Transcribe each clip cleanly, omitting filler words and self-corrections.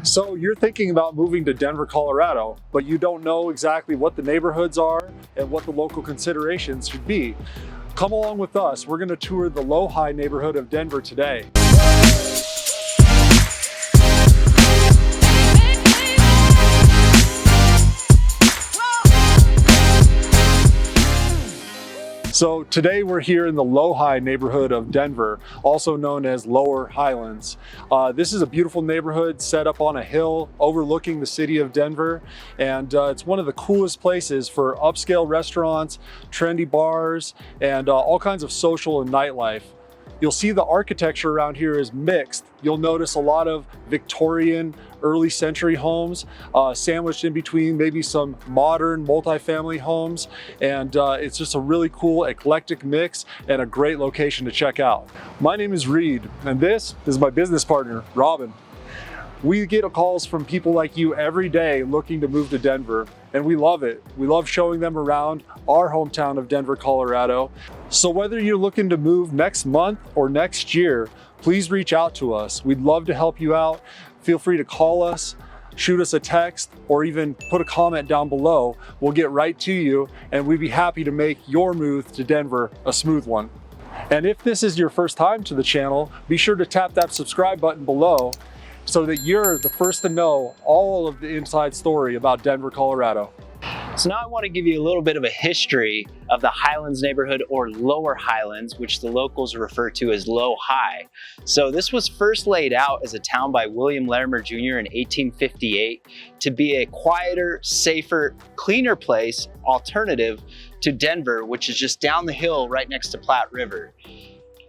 So you're thinking about moving to Denver, Colorado, but you don't know exactly what the neighborhoods are and what the local considerations should be. Come along with us. We're going to tour the LoHi neighborhood of Denver today. So today we're here in the LoHi neighborhood of Denver, also known as Lower Highlands. This is a beautiful neighborhood set up on a hill overlooking the city of Denver. And it's one of the coolest places for upscale restaurants, trendy bars, and all kinds of social and nightlife. You'll see the architecture around here is mixed. You'll notice a lot of Victorian, early century homes sandwiched in between maybe some modern multifamily homes. And it's just a really cool eclectic mix and a great location to check out. My name is Reed, and this is my business partner, Robin. We get calls from people like you every day looking to move to Denver, and we love it. We love showing them around our hometown of Denver, Colorado. So whether you're looking to move next month or next year, please reach out to us. We'd love to help you out. Feel free to call us, shoot us a text, or even put a comment down below. We'll get right to you, and we'd be happy to make your move to Denver a smooth one. And if this is your first time to the channel, be sure to tap that subscribe button below so that you're the first to know all of the inside story about Denver, Colorado. So now I want to give you a little bit of a history of the Highlands neighborhood, or Lower Highlands, which the locals refer to as LoHi. So this was first laid out as a town by William Larimer Jr. in 1858 to be a quieter, safer, cleaner place alternative to Denver, which is just down the hill right next to Platte River.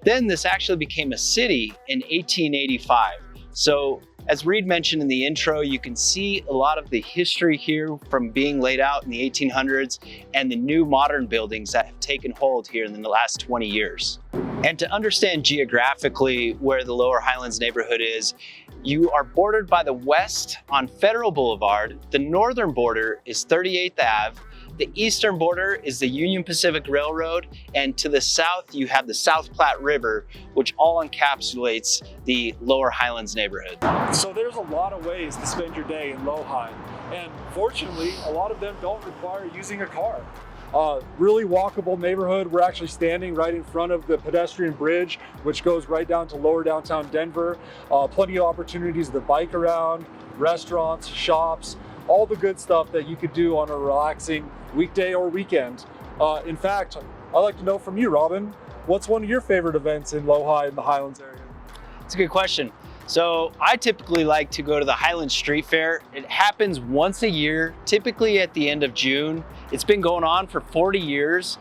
Then this actually became a city in 1885. So as Reed mentioned in the intro, you can see a lot of the history here from being laid out in the 1800s and the new modern buildings that have taken hold here in the last 20 years. And to understand geographically where the Lower Highlands neighborhood is, you are bordered by the west on Federal Boulevard, the northern border is 38th Ave, the eastern border is the Union Pacific Railroad, and to the south you have the South Platte River, which all encapsulates the Lower Highlands neighborhood. So there's a lot of ways to spend your day in LoHi, and fortunately a lot of them don't require using a car. Really walkable neighborhood. We're actually standing right in front of the pedestrian bridge, which goes right down to lower downtown Denver. Plenty of opportunities to bike around, restaurants, shops, all the good stuff that you could do on a relaxing weekday or weekend. In fact, I'd like to know from you, Robin, what's one of your favorite events in LoHi in the Highlands area? It's a good question. So I typically like to go to the Highland Street Fair. It happens once a year, typically at the end of June. It's been going on for 40 years.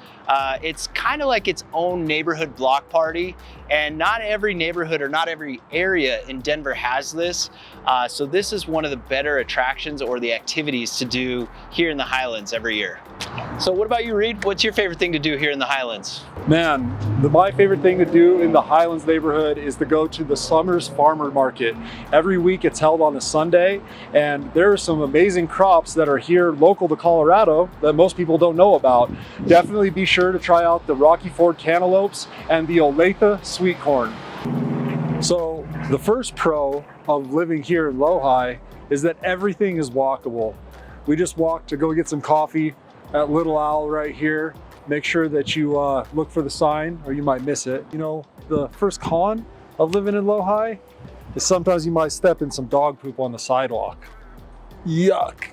It's kind of like its own neighborhood block party, and not every neighborhood or not every area in Denver has this. So this is one of the better attractions or the activities to do here in the Highlands every year. So what about you, Reed? What's your favorite thing to do here in the Highlands? Man, my favorite thing to do in the Highlands neighborhood is to go to the Summers Farmer Market. Every week it's held on a Sunday, and there are some amazing crops that are here local to Colorado that most people don't know about. Definitely be sure to try out the Rocky Ford cantaloupes and the Olathe sweet corn. So the first pro of living here in LoHi is that everything is walkable. We just walked to go get some coffee at Little Owl right here. Make sure that you look for the sign or you might miss it. You know, the first con of living in LoHi is sometimes you might step in some dog poop on the sidewalk. Yuck.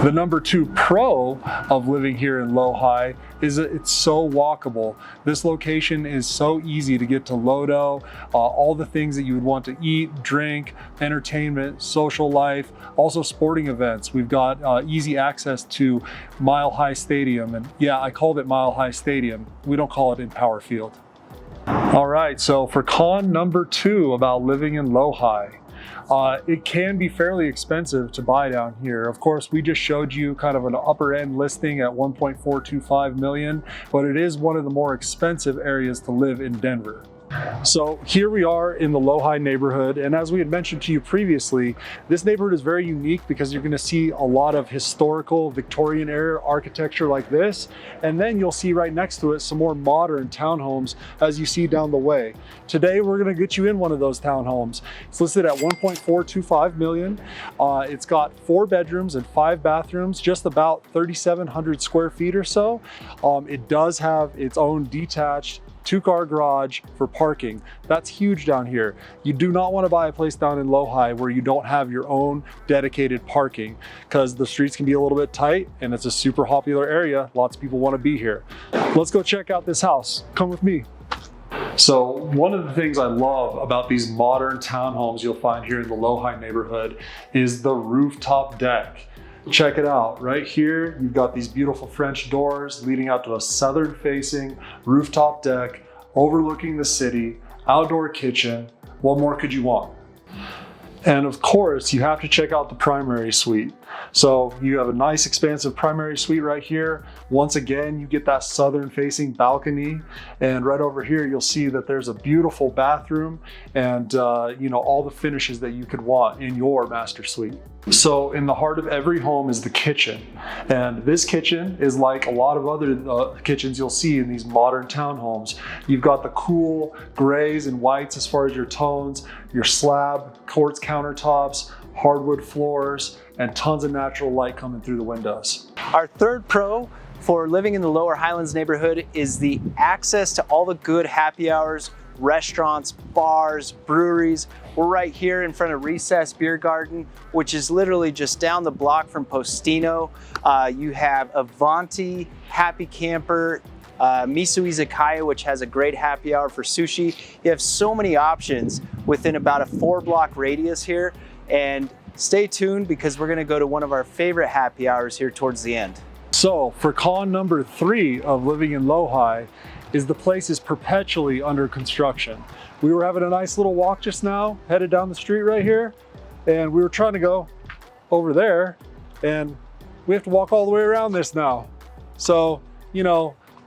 The number two pro of living here in LoHi is that it's so walkable. This location is so easy to get to Lodo, all the things that you would want to eat, drink, entertainment, social life, also sporting events. We've got easy access to Mile High Stadium, and yeah, I called it Mile High Stadium. We don't call it Empower Field. All right, so for con number two about living in LoHi, it can be fairly expensive to buy down here. Of course, we just showed you kind of an upper end listing at 1.425 million, but it is one of the more expensive areas to live in Denver. So here we are in the LoHi neighborhood, and as we had mentioned to you previously, this neighborhood is very unique because you're going to see a lot of historical Victorian-era architecture like this, and then you'll see right next to it some more modern townhomes as you see down the way. Today we're going to get you in one of those townhomes. It's listed at 1.425 million. It's got 4 bedrooms and 5 bathrooms, just about 3,700 square feet or so. It does have its own detached 2-car garage for parking. That's huge down here. You do not want to buy a place down in LoHi where you don't have your own dedicated parking, because the streets can be a little bit tight and it's a super popular area. Lots of people want to be here. Let's go check out this house. Come with me. So one of the things I love about these modern townhomes you'll find here in the LoHi neighborhood is the rooftop deck. Check it out. Right here, you've got these beautiful French doors leading out to a southern facing rooftop deck overlooking the city, outdoor kitchen. What more could you want? And of course, you have to check out the primary suite. So you have a nice expansive primary suite right here. Once again, you get that southern facing balcony. And right over here, you'll see that there's a beautiful bathroom and all the finishes that you could want in your master suite. So in the heart of every home is the kitchen. And this kitchen is like a lot of other kitchens you'll see in these modern townhomes. You've got the cool grays and whites as far as your tones, your slab, quartz countertops, hardwood floors, and tons of natural light coming through the windows. Our third pro for living in the Lower Highlands neighborhood is the access to all the good happy hours, restaurants, bars, breweries. We're right here in front of Recess Beer Garden, which is literally just down the block from Postino. You have Avanti, Happy Camper, Misu Izakaya, which has a great happy hour for sushi. You have so many options within about a 4-block radius here. And stay tuned because we're going to go to one of our favorite happy hours here towards the end. So for con number 3 of living in LoHi is the place is perpetually under construction. We were having a nice little walk just now, headed down the street right here, and we were trying to go over there, and we have to walk all the way around this now. So,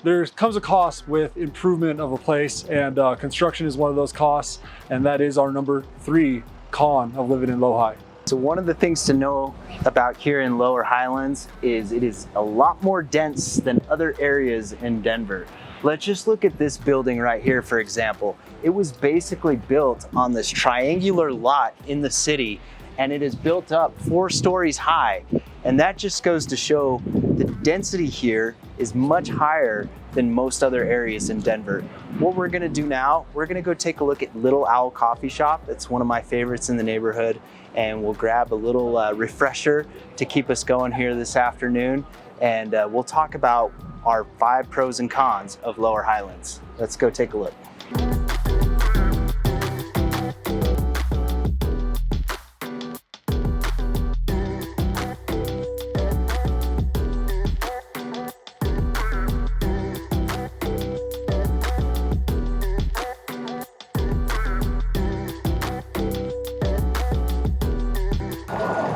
there comes a cost with improvement of a place, and construction is one of those costs, and that is our number 3 con of living in LoHi. So one of the things to know about here in Lower Highlands is it is a lot more dense than other areas in Denver. Let's just look at this building right here, for example. It was basically built on this triangular lot in the city, and it is built up 4 stories high. And that just goes to show the density here is much higher than most other areas in Denver. What we're gonna do now, we're gonna go take a look at Little Owl Coffee Shop. It's one of my favorites in the neighborhood, and we'll grab a little refresher to keep us going here this afternoon. And we'll talk about our 5 pros and cons of Lower Highlands. Let's go take a look.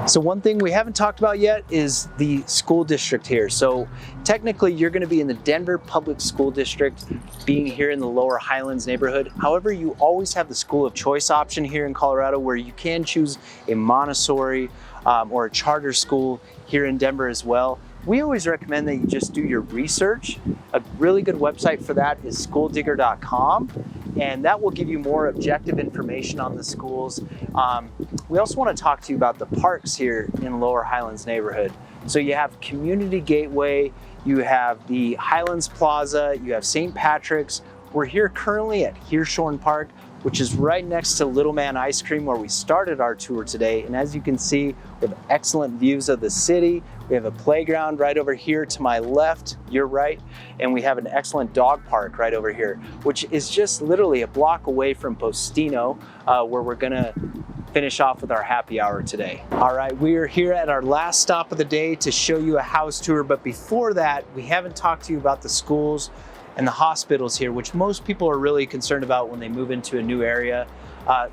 So one thing we haven't talked about yet is the school district here. So technically you're going to be in the Denver Public School District, being here in the Lower Highlands neighborhood. However, you always have the school of choice option here in Colorado, where you can choose a Montessori or a charter school here in Denver as well. We always recommend that you just do your research. A really good website for that is schooldigger.com, and that will give you more objective information on the schools. We also want to talk to you about the parks here in Lower Highlands neighborhood. So you have Community Gateway, you have the Highlands Plaza, you have St. Patrick's. We're here currently at Hirshhorn Park, which is right next to Little Man Ice Cream, where we started our tour today. And as you can see, we have excellent views of the city. We have a playground right over here to my left, your right, and we have an excellent dog park right over here, which is just literally a block away from Postino, where we're gonna finish off with our happy hour today. All right, we are here at our last stop of the day to show you a house tour, but before that, we haven't talked to you about the schools and the hospitals here, which most people are really concerned about when they move into a new area.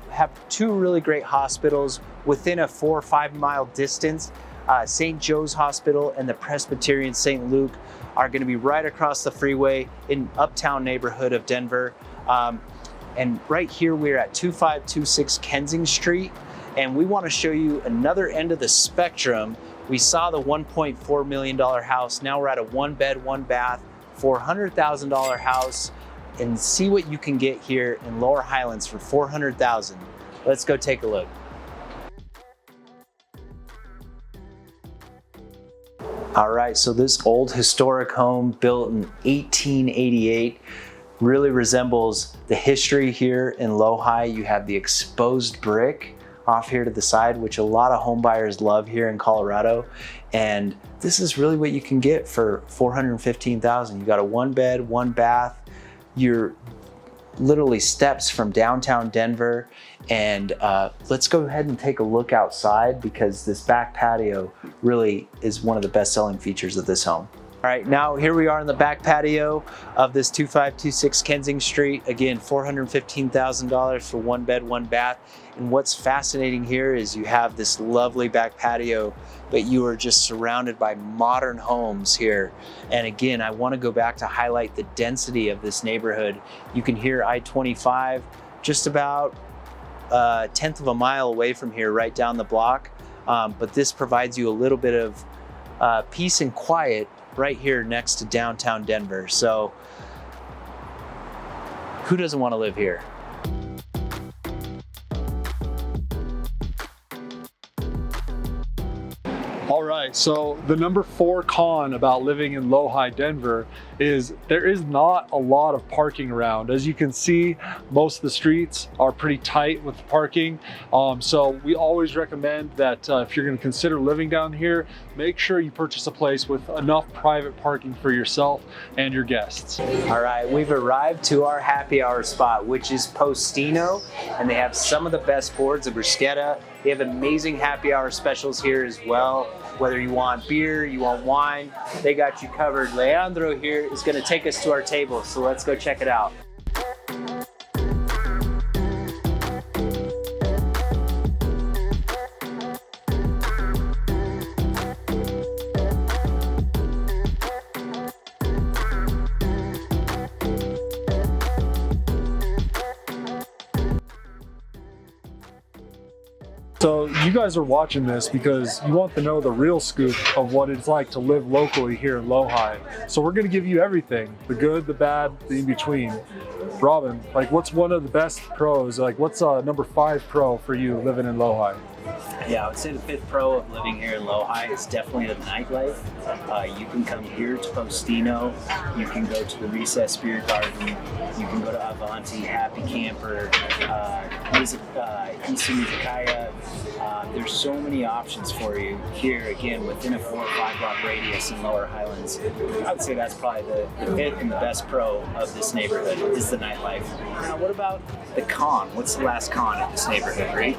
Have 2 really great hospitals within a 4 or 5 mile distance. St. Joe's Hospital and the Presbyterian St. Luke are going to be right across the freeway in uptown neighborhood of Denver. And right here, we're at 2526 Kensington Street. And we want to show you another end of the spectrum. We saw the $1.4 million house. Now we're at a 1-bed, 1-bath, $400,000 house, and see what you can get here in Lower Highlands for $400,000. Let's go take a look. All right, so this old historic home built in 1888 really resembles the history here in LoHi. You have the exposed brick off here to the side, which a lot of home buyers love here in Colorado. And this is really what you can get for $415,000. You got a 1-bed, 1-bath. You're literally steps from downtown Denver. And let's go ahead and take a look outside, because this back patio really is one of the best-selling features of this home. All right, now here we are in the back patio of this 2526 Kensington Street. Again, $415,000 for 1-bed, 1-bath. And what's fascinating here is you have this lovely back patio, but you are just surrounded by modern homes here. And again, I want to go back to highlight the density of this neighborhood. You can hear I-25 just about a 1/10 of a mile away from here, right down the block. But this provides you a little bit of peace and quiet right here next to downtown Denver. So who doesn't want to live here? All right, so the number 4 con about living in LoHi, Denver is there is not a lot of parking around. As you can see, most of the streets are pretty tight with parking. So we always recommend that if you're gonna consider living down here, make sure you purchase a place with enough private parking for yourself and your guests. All right, we've arrived to our happy hour spot, which is Postino, and they have some of the best boards of bruschetta. They have amazing happy hour specials here as well. Whether you want beer, you want wine, they got you covered. Leandro here is gonna take us to our table, so let's go check it out. So you guys are watching this because you want to know the real scoop of what it's like to live locally here in LoHi. So we're going to give you everything, the good, the bad, the in between. Robin, like what's one of the best pros? Like what's number 5 pro for you living in LoHi? Yeah, I would say the 5th pro of living here in LoHi is definitely the nightlife. You can come here to Postino, you can go to the Recess Spirit Garden, you can go to Avanti, Happy Camper, East Izakaya. There's so many options for you here, again, within a 4 or 5 block radius in Lower Highlands. I would say that's probably the 5th and the best pro of this neighborhood is the nightlife. Now, what about the con? What's the last con of this neighborhood, right?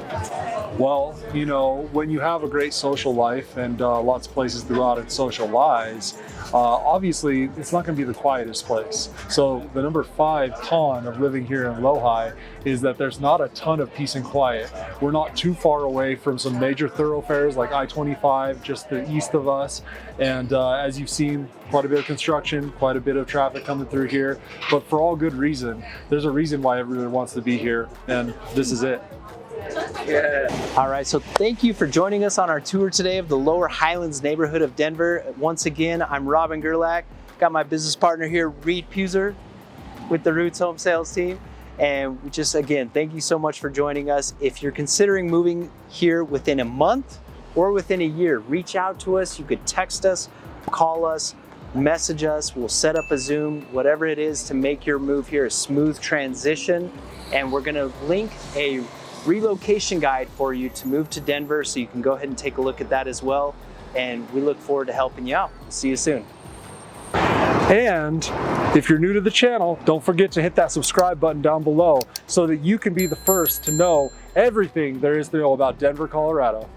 Well, you know, when you have a great social life and lots of places throughout it socialize, obviously it's not going to be the quietest place. So the number 5 con of living here in LoHi is that there's not a ton of peace and quiet. We're not too far away from some major thoroughfares like I-25, just the east of us. And as you've seen, quite a bit of construction, quite a bit of traffic coming through here, but for all good reason. There's a reason why everyone wants to be here, and this is it. Yeah. All right, so thank you for joining us on our tour today of the Lower Highlands neighborhood of Denver. Once again, I'm Robin Gerlach. Got my business partner here, Reed Puser, with the Roots Home Sales team. And we just, again, thank you so much for joining us. If you're considering moving here within a month or within a year, reach out to us. You could text us, call us, message us. We'll set up a Zoom, whatever it is to make your move here a smooth transition. And we're gonna link a relocation guide for you to move to Denver, so you can go ahead and take a look at that as well. And we look forward to helping you out. See you soon. And if you're new to the channel, don't forget to hit that subscribe button down below so that you can be the first to know everything there is to know about Denver, Colorado.